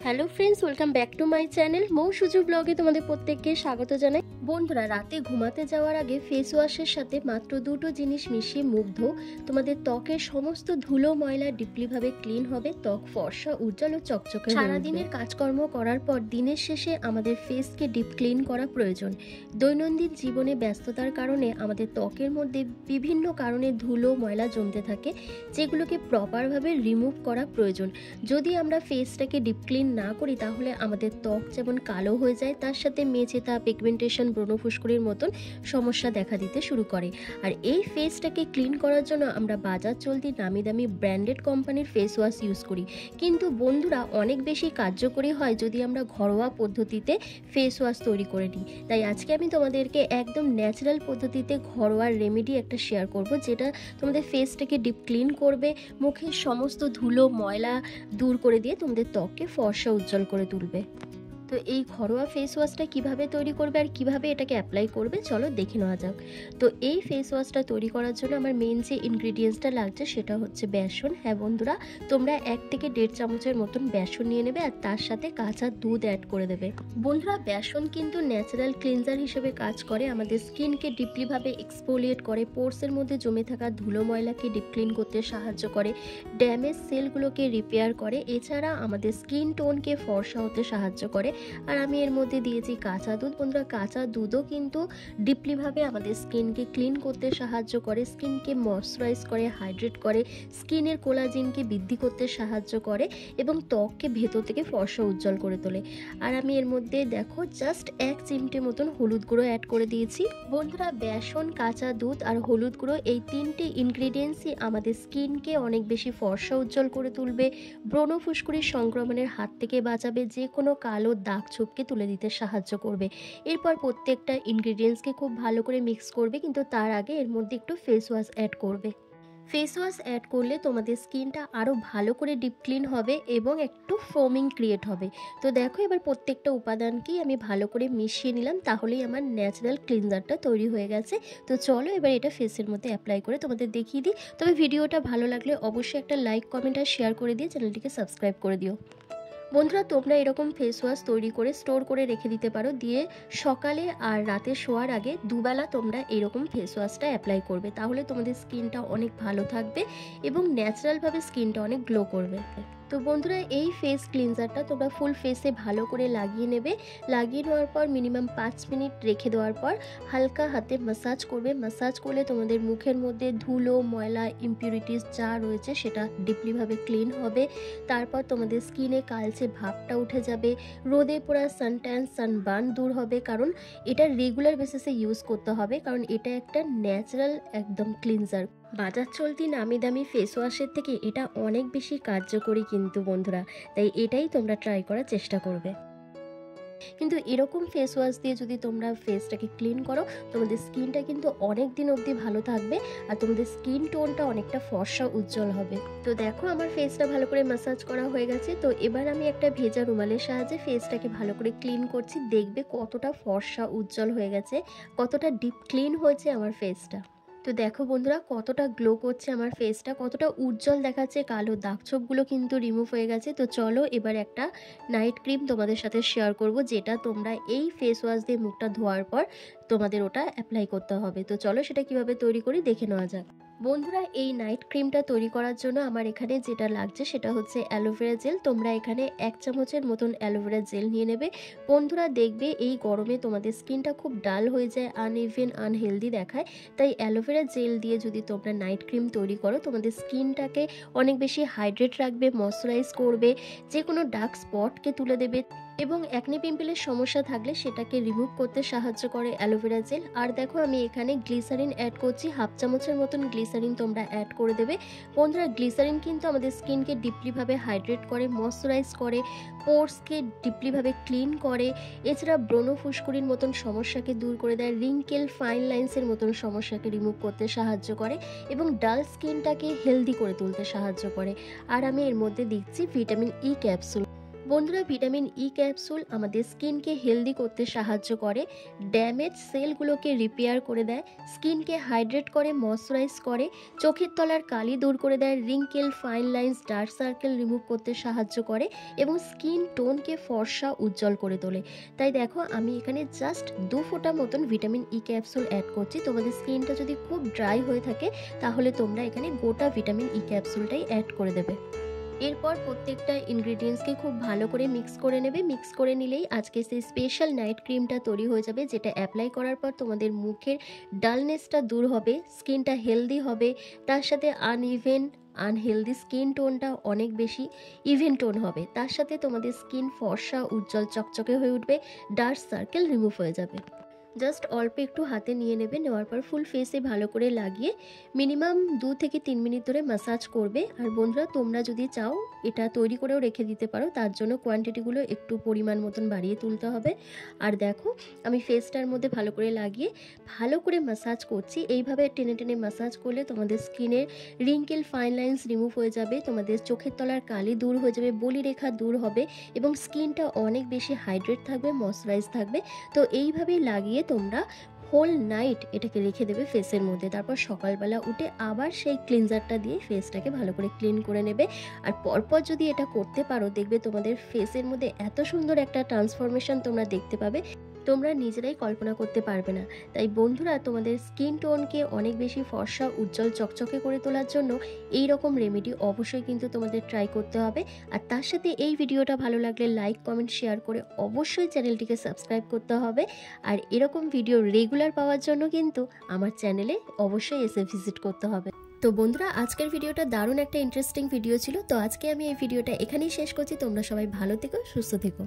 Hello friends, welcome back to my channel. Mou Suju ব্লগে তোমাদের প্রত্যেককে স্বাগত জানাই। বন্ধুরা, রাতে ঘুমাতে যাওয়ার আগে ফেস ওয়াশের সাথে মাত্র দুটো জিনিস মিশিয়ে মুখ ধোও। তোমাদের ত্বকের সমস্ত ধুলো ময়লা ডিপলিভাবে ক্লিন হবে, ত্বক ফর্সা উজ্জ্বল ও চকচকে। সারাদিনের কাজকর্ম করার পর দিনের শেষে আমাদের ফেসকে ডিপ ক্লিন করা প্রয়োজন। দৈনন্দিন জীবনে ব্যস্ততার কারণে আমাদের ত্বকের মধ্যে বিভিন্ন কারণে ধুলো ময়লা জমতে থাকে, যেগুলোকে প্রপারভাবে রিমুভ করা প্রয়োজন। যদি আমরা ফেসটাকে ডিপ ক্লিন না করি তাহলে আমাদের ত্বক যেমন কালো হয়ে যায়, তার সাথে মেচেতা, পিগমেন্টেশন, ব্রণ ফুসকুড়ির মতন সমস্যা দেখা দিতে শুরু করে। আর এই ফেসটাকে ক্লিন করার জন্য আমরা বাজার চলতি নামি দামি ব্র্যান্ডেড কোম্পানির ফেস ওয়াশ ইউজ করি, কিন্তু বন্ধুরা অনেক বেশি কার্যকরী হয় যদি আমরা ঘরোয়া পদ্ধতিতে ফেস ওয়াশ তৈরি করে নিই। তাই আজকে আমি তোমাদেরকে একদম ন্যাচারাল পদ্ধতিতে ঘরোয়া রেমেডি একটা শেয়ার করব, যেটা তোমাদের ফেসটাকে ডিপ ক্লিন করবে, মুখের সমস্ত ধুলো ময়লা দূর করে দিয়ে তোমাদের ত্বককে ফর্সা উজ্জ্বল করে তুলবে। তো এই ঘরোয়া ফেস ওয়াশটা কীভাবে তৈরি করবে আর কিভাবে এটাকে অ্যাপ্লাই করবে চলো দেখে নেওয়া যাক। তো এই ফেস ওয়াশটা তৈরি করার জন্য আমার মেন যে ইনগ্রিডিয়েন্টসটা লাগছে সেটা হচ্ছে বেসন। হ্যাঁ বন্ধুরা, তোমরা 1 থেকে 1.5 চামচের মতন বেসন নিয়ে নেবে আর তার সাথে কাঁচা দুধ অ্যাড করে দেবে। বন্ধুরা, বেসন কিন্তু ন্যাচারাল ক্লিনজার হিসেবে কাজ করে, আমাদের স্কিনকে ডিপলিভাবে এক্সফোলিয়েট করে, পোর্সের মধ্যে জমে থাকা ধুলো ময়লাকে ডিপ ক্লিন করতে সাহায্য করে, ড্যামেজ সেলগুলোকে রিপেয়ার করে, এছাড়া আমাদের স্কিন টোনকে ফর্সা হতে সাহায্য করে। আর আমি এর মধ্যে দিয়েছি কাঁচা দুধ। বন্ধুরা, কাঁচা দুধও কিন্তু ডিপলিভাবে আমাদের স্কিনকে ক্লিন করতে সাহায্য করে, স্কিনকে ময়শ্চারাইজ করে, হাইড্রেট করে, স্কিনের কোলাজিনকে বৃদ্ধি করতে সাহায্য করে এবং ত্বককে ভেতর থেকে ফর্সা উজ্জ্বল করে তোলে। আর আমি এর মধ্যে দেখো জাস্ট 1 চিমটে মতন হলুদ গুঁড়ো অ্যাড করে দিয়েছি। বন্ধুরা, বেসন, কাঁচা দুধ আর হলুদ গুঁড়ো এই 3টে ইনগ্রিডিয়েন্টসই আমাদের স্কিনকে অনেক বেশি ফর্সা উজ্জ্বল করে তুলবে, ব্রণ ফুসকুড়ির সংক্রমণের হাত থেকে বাঁচাবে, যে কোনো কালো দাগ ছোপকে তুলে দিতে সাহায্য করবে। এরপর প্রত্যেকটা ইনগ্রিডিয়েন্টসকে খুব ভালো করে মিক্স করবে, কিন্তু তার আগে এর মধ্যে একটু ফেস ওয়াশ অ্যাড করবে। ফেস ওয়াশ অ্যাড করলে তোমাদের স্কিনটা আরও ভালো করে ডিপ ক্লিন হবে এবং একটু ফোমিং ক্রিয়েট হবে। তো দেখো, এবার প্রত্যেকটা উপাদানকেই আমি ভালো করে মিশিয়ে নিলাম, তাহলেই আমার ন্যাচারাল ক্লিনজারটা তৈরি হয়ে গেছে। তো চলো এবার এটা ফেসের মধ্যে অ্যাপ্লাই করে তোমাদের দেখিয়ে দিই। তবে ভিডিওটা ভালো লাগলে অবশ্যই একটা লাইক, কমেন্ট আর শেয়ার করে দিয়ে চ্যানেলটিকে সাবস্ক্রাইব করে দিও। বন্ধুরা, তোমরা এরকম ফেস ওয়াশ তৈরি করে স্টোর করে রেখে দিতে পারো, দিয়ে সকালে আর রাতে শোয়ার আগে দুবেলা তোমরা এরকম ফেস ওয়াশটা অ্যাপ্লাই করবে, তাহলে তোমাদের স্কিনটা অনেক ভালো থাকবে এবং ন্যাচারালভাবে স্কিনটা অনেক গ্লো করবে। তো বন্ধুরা, এই ফেস ক্লিনজারটা তোমরা ফুল ফেসে ভালো করে লাগিয়ে নেবে। লাগিয়ে নেওয়ার পর মিনিমাম 5 মিনিট রেখে দেওয়ার পর হালকা হাতে ম্যাসাজ করবে। ম্যাসাজ করলে তোমাদের মুখের মধ্যে ধুলো ময়লা ইমপিউরিটিস যা রয়েছে সেটা ডিপলিভাবে ক্লিন হবে। তারপর তোমাদের স্কিনে কালচে ভাবটা উঠে যাবে, রোদে পোড়া সানট্যান, সানবার্ন দূর হবে, কারণ এটা রেগুলার বেসিসে ইউজ করতে হবে, কারণ এটা একটা ন্যাচারাল একদম ক্লিনজার। বাজার চলতি নামি দামি ফেস ওয়াশের থেকে এটা অনেক বেশি কার্যকরী কিন্তু বন্ধুরা, তাই এটাই তোমরা ট্রাই করার চেষ্টা করবে। কিন্তু এরকম ফেস ওয়াশ দিয়ে যদি তোমরা ফেসটাকে ক্লিন করো, তোমাদের স্কিনটা কিন্তু অনেক দিন অবধি ভালো থাকবে আর তোমাদের স্কিন টোনটা অনেকটা ফর্সা উজ্জ্বল হবে। তো দেখো, আমার ফেসটা ভালো করে ম্যাসাজ করা হয়ে গেছে। তো এবার আমি একটা ভেজা রুমালের সাহায্যে ফেসটাকে ভালো করে ক্লিন করছি। দেখবে কতটা ফর্সা উজ্জ্বল হয়ে গেছে, কতটা ডিপ ক্লিন হয়েছে আমার ফেসটা। তো দেখো বন্ধুরা, কতটা গ্লো করছে আমার ফেসটা, কতটা উজ্জ্বল দেখাচ্ছে, কালো দাগ ছোপগুলো কিন্তু রিমুভ হয়ে গেছে। তো চলো এবার একটা নাইট ক্রিম তোমাদের সাথে শেয়ার করব, যেটা তোমরা এই ফেস ওয়াশ দিয়ে মুখটা ধোয়ার পর তোমাদের ওটা অ্যাপ্লাই করতে হবে। তো চলো সেটা কিভাবে তৈরি করি দেখে নেওয়া যাক। বন্ধুরা, এই নাইট ক্রিমটা তৈরি করার জন্য আমার এখানে যেটা লাগছে সেটা হচ্ছে অ্যালোভেরা জেল। তোমরা এখানে 1 চামচের মতন অ্যালোভেরা জেল নিয়ে নেবে। বন্ধুরা, দেখবে এই গরমে তোমাদের স্কিনটা খুব ডাল হয়ে যায়, আনইভেন, আনহেলদি দেখায়, তাই অ্যালোভেরা জেল দিয়ে যদি তোমরা নাইট ক্রিম তৈরি করো, তোমাদের স্কিনটাকে অনেক বেশি হাইড্রেট রাখবে, ময়শ্চারাইজ করবে, যে কোনো ডার্ক স্পটকে তুলে দেবে এবং অ্যাকনে পিম্পলের সমস্যা থাকলে সেটাকে রিমুভ করতে সাহায্য করে অ্যালোভেরা জেল। আর দেখো, আমি এখানে গ্লিসারিন অ্যাড করছি, 1/2 চামচের মতন গ্লিসারিন তোমরা অ্যাড করে দেবে। বন্ধুরা, গ্লিসারিন কিন্তু আমাদের স্কিনকে ডিপলিভাবে হাইড্রেট করে, ময়শ্চারাইজ করে, পোর্সকে ডিপলিভাবে ক্লিন করে, এছাড়া ব্রণ ফুসকুড়ির মতন সমস্যাকে দূর করে দেয়, রিঙ্কেল, ফাইন লাইন্সের মতন সমস্যাকে রিমুভ করতে সাহায্য করে এবং ডাল স্কিনটাকে হেলদি করে তুলতে সাহায্য করে। আর আমি এর মধ্যে দিচ্ছি ভিটামিন ই ক্যাপসুল। বন্ধুরা, ভিটামিন ই ক্যাপসুল আমাদের স্কিনকে হেলদি করতে সাহায্য করে, ড্যামেজ সেলগুলোকে রিপেয়ার করে দেয়, স্কিনকে হাইড্রেট করে, ময়শ্চারাইজ করে, চোখের তলার কালি দূর করে দেয়, wrinkle, fine lines, dark circle remove করতে সাহায্য করে এবং স্কিন টোনকে ফর্সা উজ্জ্বল করে তোলে। তাই দেখো, আমি এখানে জাস্ট 2 ফোঁটা মতন ভিটামিন ই ক্যাপসুল অ্যাড করছি। তোমাদের স্কিনটা যদি খুব ড্রাই হয়ে থাকে তাহলে তোমরা এখানে গোটা ভিটামিন ই ক্যাপসুলটাই অ্যাড করে দেবে। এরপর প্রত্যেকটা ইনগ্রেডিয়েন্টসকে খুব ভালো করে মিক্স করে নেবে। মিক্স করে নিলেই আজকে সেই স্পেশাল নাইট ক্রিমটা তৈরি হয়ে যাবে, যেটা অ্যাপ্লাই করার পর তোমাদের মুখের ডালনেসটা দূর হবে, স্কিনটা হেলদি হবে, তার সাথে আনহেলদি স্কিন টোনটা অনেক বেশি ইভেন টোন হবে, তার সাথে তোমাদের স্কিন ফর্সা, উজ্জ্বল, চকচকে হয়ে উঠবে, ডার্ক সার্কেল রিমুভ হয়ে যাবে। জাস্ট অল্প একটু হাতে নিয়ে নেবে, নেওয়ার পর ফুল ফেসে ভালো করে লাগিয়ে মিনিমাম 2 থেকে 3 মিনিট ধরে ম্যাসাজ করবে। আর বন্ধুরা, তোমরা যদি চাও এটা তৈরি করেও রেখে দিতে পারো, তার জন্য কোয়ান্টিটিগুলো একটু পরিমাণ মতন বাড়িয়ে তুলতে হবে। আর দেখো, আমি ফেসটার মধ্যে ভালো করে লাগিয়ে ভালো করে ম্যাসাজ করছি। এইভাবে টেনে টেনে ম্যাসাজ করলে তোমাদের স্কিনের রিঙ্কেল, ফাইন লাইন্স রিমুভ হয়ে যাবে, তোমাদের চোখের তলার কালি দূর হয়ে যাবে, বলি রেখা দূর হবে এবং স্কিনটা অনেক বেশি হাইড্রেট থাকবে, ময়শ্চারাইজ থাকবে। তো এইভাবেই লাগিয়ে তোমরা হোল নাইট এটাকে রেখে দেবে ফেসের মধ্যে। তারপর সকালবেলা উঠে আবার সেই ক্লিনজারটা দিয়ে ফেসটাকে ভালো করে ক্লিন করে নেবে। আর পরপর যদি এটা করতে পারো, দেখবে তোমাদের ফেসের মধ্যে এত সুন্দর একটা ট্রান্সফরমেশন তোমরা দেখতে পাবে, তোমরা নিজেরাই কল্পনা করতে পারবে না। তাই বন্ধুরা, তোমাদের স্কিন টোনকে অনেক বেশি ফর্সা, উজ্জ্বল, চকচকে করে তোলার জন্য এই রকম রেমেডি অবশ্যই কিন্তু তোমাদের ট্রাই করতে হবে। আর তার সাথে এই ভিডিওটা ভালো লাগলে লাইক, কমেন্ট, শেয়ার করে অবশ্যই চ্যানেলটিকে সাবস্ক্রাইব করতে হবে। আর এরকম ভিডিও রেগুলার পাওয়ার জন্য কিন্তু আমার চ্যানেলে অবশ্যই এসে ভিজিট করতে হবে। তো বন্ধুরা, আজকের ভিডিওটা দারুণ একটা ইন্টারেস্টিং ভিডিও ছিল। তো আজকে আমি এই ভিডিওটা এখানেই শেষ করছি। তোমরা সবাই ভালো থেকো, সুস্থ থেকো।